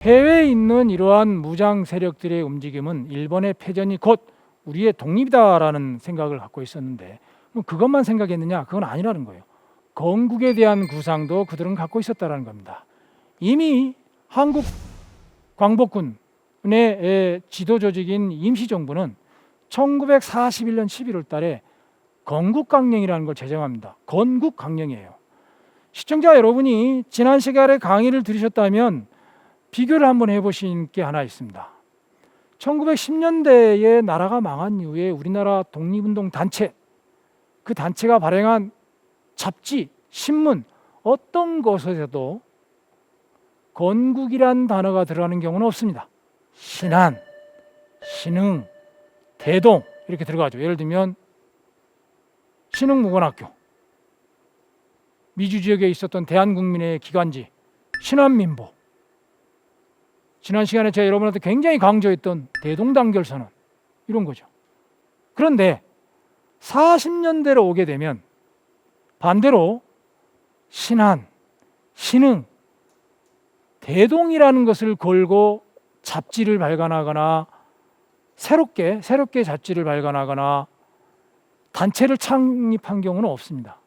해외에 있는 이러한 무장 세력들의 움직임은 일본의 패전이 곧 우리의 독립이다라는 생각을 갖고 있었는데 뭐 그것만 생각했느냐? 그건 아니라는 거예요. 건국에 대한 구상도 그들은 갖고 있었다는 겁니다. 이미 한국 광복군의 지도 조직인 임시정부는 1941년 11월 달에 건국강령이라는 걸 제정합니다. 건국강령이에요. 시청자 여러분이 지난 시간에 강의를 들으셨다면 비교를 한번 해보신 게 하나 있습니다. 1910년대에 나라가 망한 이후에 우리나라 독립운동 단체, 그 단체가 발행한 잡지, 신문 어떤 것에서도 건국이란 단어가 들어가는 경우는 없습니다. 신안, 신흥, 대동 이렇게 들어가죠. 예를 들면 신흥무관학교, 미주 지역에 있었던 대한국민의 기관지 신안민보, 지난 시간에 제가 여러분한테 굉장히 강조했던 대동단결선언 이런 거죠. 그런데 40년대로 오게 되면 반대로 신안, 신흥, 대동이라는 것을 걸고 잡지를 발간하거나 새롭게 잡지를 발간하거나 단체를 창립한 경우는 없습니다.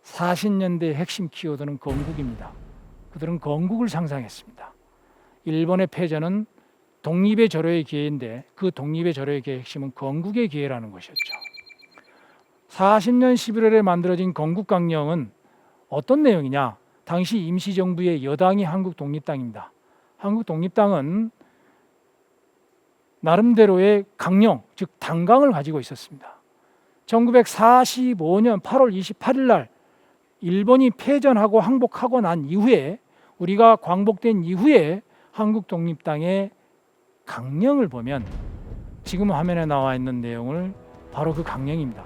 40년대의 핵심 키워드는 건국입니다. 그들은 건국을 상상했습니다. 일본의 패전은 독립의 절호의 기회인데 그 독립의 절호의 기회의 핵심은 건국의 기회라는 것이었죠. 40년 11월에 만들어진 건국강령은 어떤 내용이냐? 당시 임시정부의 여당이 한국독립당입니다. 한국독립당은 나름대로의 강령, 즉 당강을 가지고 있었습니다. 1945년 8월 28일 날 일본이 패전하고 항복하고 난 이후에 우리가 광복된 이후에 한국독립당의 강령을 보면 지금 화면에 나와 있는 내용을 바로 그 강령입니다.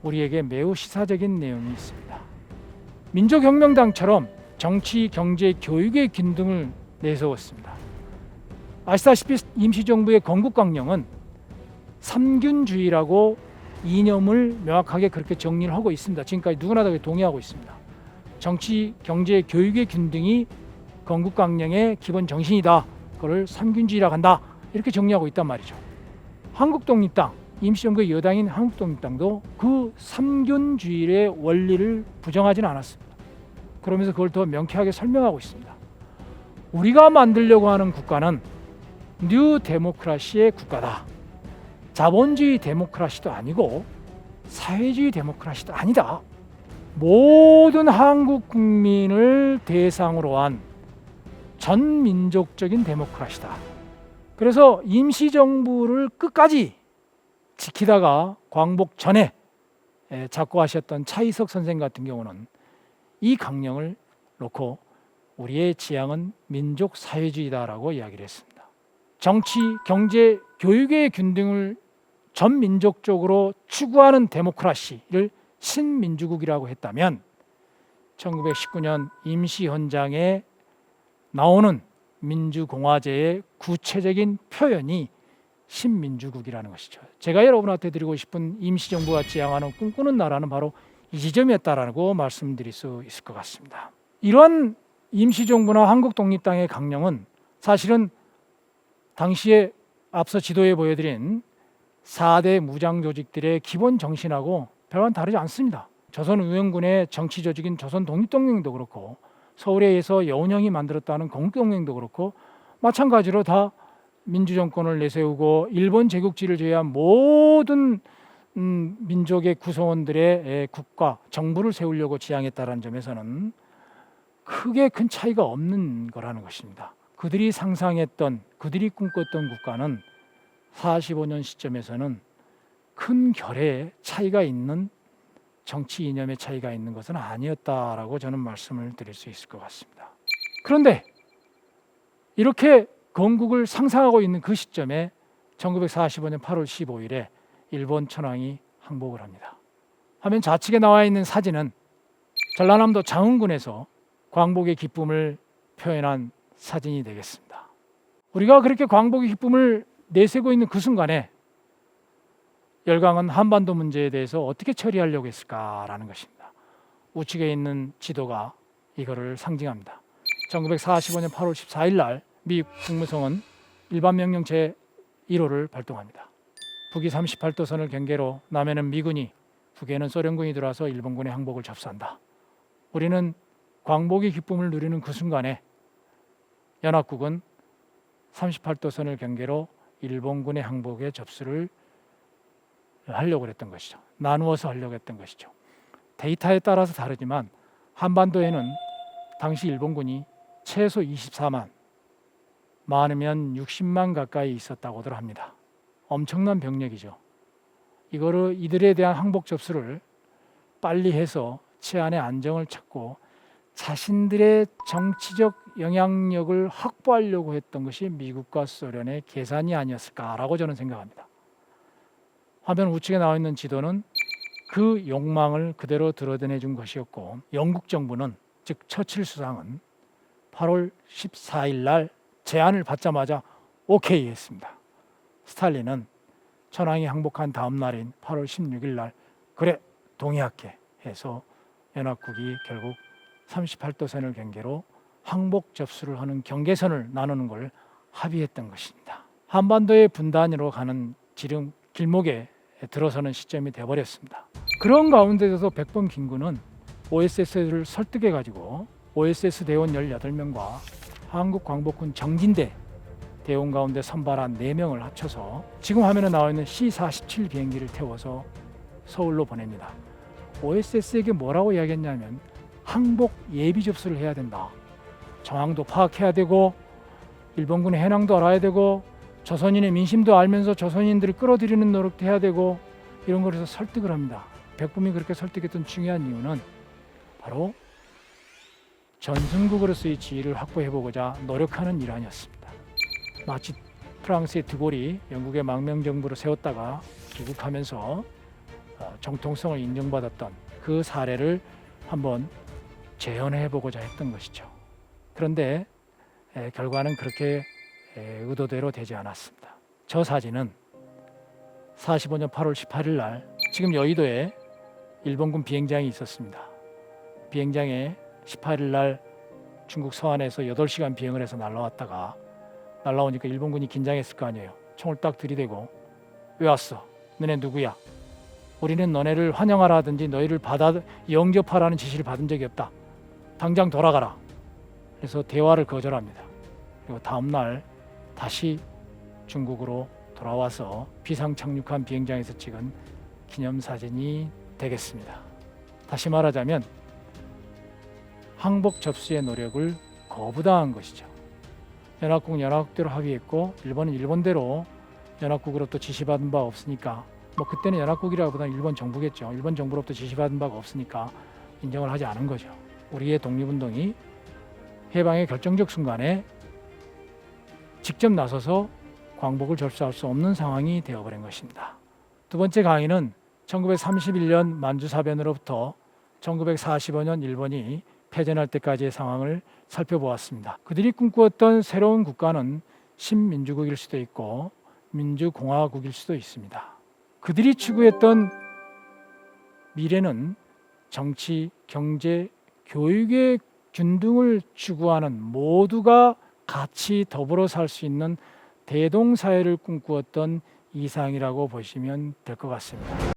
우리에게 매우 시사적인 내용이 있습니다. 민족혁명당처럼 정치, 경제, 교육의 균등을 내세웠습니다. 아시다시피 임시정부의 건국강령은 삼균주의라고 이념을 명확하게 그렇게 정리를 하고 있습니다. 지금까지 누구나 다 동의하고 있습니다. 정치, 경제, 교육의 균등이 건국강령의 기본 정신이다. 그걸 삼균주의라고 한다. 이렇게 정리하고 있단 말이죠. 한국독립당, 임시정부의 여당인 한국독립당도 그 삼균주의의 원리를 부정하지는 않았습니다. 그러면서 그걸 더 명쾌하게 설명하고 있습니다. 우리가 만들려고 하는 국가는 뉴 데모크라시의 국가다. 자본주의 데모크라시도 아니고 사회주의 데모크라시도 아니다. 모든 한국 국민을 대상으로 한 전민족적인 데모크라시다. 그래서 임시정부를 끝까지 지키다가 광복 전에 작고하셨던 차이석 선생 같은 경우는 이 강령을 놓고 우리의 지향은 민족사회주의다라고 이야기를 했습니다. 정치, 경제, 교육의 균등을 전민족적으로 추구하는 데모크라시를 신민주국이라고 했다면 1919년 임시헌장에 나오는 민주공화제의 구체적인 표현이 신민주국이라는 것이죠. 제가 여러분한테 드리고 싶은 임시정부가 지향하는 꿈꾸는 나라는 바로 이 지점이었다라고 말씀드릴 수 있을 것 같습니다. 이러한 임시정부나 한국독립당의 강령은 사실은 당시에 앞서 지도에 보여드린 4대 무장조직들의 기본 정신하고 별반 다르지 않습니다. 조선의원군의 정치 조직인 조선독립동맹도 그렇고 서울에 의해서 여운형이 만들었다는 건국동맹도 그렇고 마찬가지로 다 민주정권을 내세우고 일본 제국주의를 제외한 모든 민족의 구성원들의 국가, 정부를 세우려고 지향했다는 점에서는 크게 큰 차이가 없는 거라는 것입니다. 그들이 상상했던, 그들이 꿈꿨던 국가는 45년 시점에서는 큰 결의 차이가 있는 정치 이념의 차이가 있는 것은 아니었다라고 저는 말씀을 드릴 수 있을 것 같습니다. 그런데 이렇게 건국을 상상하고 있는 그 시점에 1945년 8월 15일에 일본 천황이 항복을 합니다. 화면 좌측에 나와 있는 사진은 전라남도 장흥군에서 광복의 기쁨을 표현한 사진이 되겠습니다. 우리가 그렇게 광복의 기쁨을 내세우고 있는 그 순간에 열강은 한반도 문제에 대해서 어떻게 처리하려고 했을까라는 것입니다. 우측에 있는 지도가 이거를 상징합니다. 1945년 8월 14일 날 미 국무성은 일반명령 제1호를 발동합니다. 북이 38도선을 경계로 남해는 미군이, 북에는 소련군이 들어와서 일본군의 항복을 접수한다. 우리는 광복의 기쁨을 누리는 그 순간에 연합국은 38도선을 경계로 일본군의 항복에 접수를 하려고 했던 것이죠. 나누어서 하려고 했던 것이죠. 데이터에 따라서 다르지만 한반도에는 당시 일본군이 최소 24만, 많으면 60만 가까이 있었다고들 합니다. 엄청난 병력이죠. 이들에 대한 항복 접수를 빨리 해서 치안의 안정을 찾고 자신들의 정치적 영향력을 확보하려고 했던 것이 미국과 소련의 계산이 아니었을까라고 저는 생각합니다. 화면 우측에 나와 있는 지도는 그 욕망을 그대로 드러내 준 것이었고, 영국 정부는, 즉 처칠 수상은 8월 14일 날 제안을 받자마자 오케이 했습니다. 스탈린은 천황이 항복한 다음 날인 8월 16일 날 그래 동의할게 해서 연합국이 결국 38도선을 경계로 항복 접수를 하는 경계선을 나누는 걸 합의했던 것입니다. 한반도의 분단으로 가는 지름 길목에 들어서는 시점이 되어버렸습니다. 그런 가운데서도 백범 김구는 OSS를 설득해가지고 OSS 대원 18명과 한국광복군 정진대 대원 가운데 선발한 4명을 합쳐서 지금 화면에 나와 있는 C-47 비행기를 태워서 서울로 보냅니다. OSS에게 뭐라고 이야기했냐면 항복 예비 접수를 해야 된다. 정황도 파악해야 되고 일본군의 해낭도 알아야 되고 조선인의 민심도 알면서 조선인들을 끌어들이는 노력도 해야 되고 이런 거에서 설득을 합니다. 백범이 그렇게 설득했던 중요한 이유는 바로 전승국으로서의 지위를 확보해보고자 노력하는 일환이었습니다. 마치 프랑스의 드골이 영국의 망명정부를 세웠다가 귀국하면서 정통성을 인정받았던 그 사례를 한번 재현해보고자 했던 것이죠. 그런데 결과는 그렇게 의도대로 되지 않았습니다. 저 사진은 45년 8월 18일 날 지금 여의도에 일본군 비행장이 있었습니다. 비행장에 18일 날 중국 서안에서 8시간 비행을 해서 날라오니까 일본군이 긴장했을 거 아니에요. 총을 딱 들이대고 왜 왔어? 너네 누구야? 우리는 너네를 환영하라 하든지 너희를 영접하라는 지시를 받은 적이 없다. 당장 돌아가라. 그래서 대화를 거절합니다. 그리고 다음 날 다시 중국으로 돌아와서 비상 착륙한 비행장에서 찍은 기념사진이 되겠습니다. 다시 말하자면 항복 접수의 노력을 거부당한 것이죠. 연합국은 연합국대로 합의했고 일본은 일본대로 연합국으로부터 지시받은 바 없으니까 그때는 연합국이라기보다는 일본 정부겠죠. 일본 정부로부터 지시받은 바가 없으니까 인정을 하지 않은 거죠. 우리의 독립운동이 해방의 결정적 순간에 직접 나서서 광복을 접수할 수 없는 상황이 되어버린 것입니다. 두 번째 강의는 1931년 만주사변으로부터 1945년 일본이 패전할 때까지의 상황을 살펴보았습니다. 그들이 꿈꾸었던 새로운 국가는 신민주국일 수도 있고 민주공화국일 수도 있습니다. 그들이 추구했던 미래는 정치, 경제, 교육의 균등을 추구하는 모두가 같이 더불어 살 수 있는 대동사회를 꿈꾸었던 이상이라고 보시면 될 것 같습니다.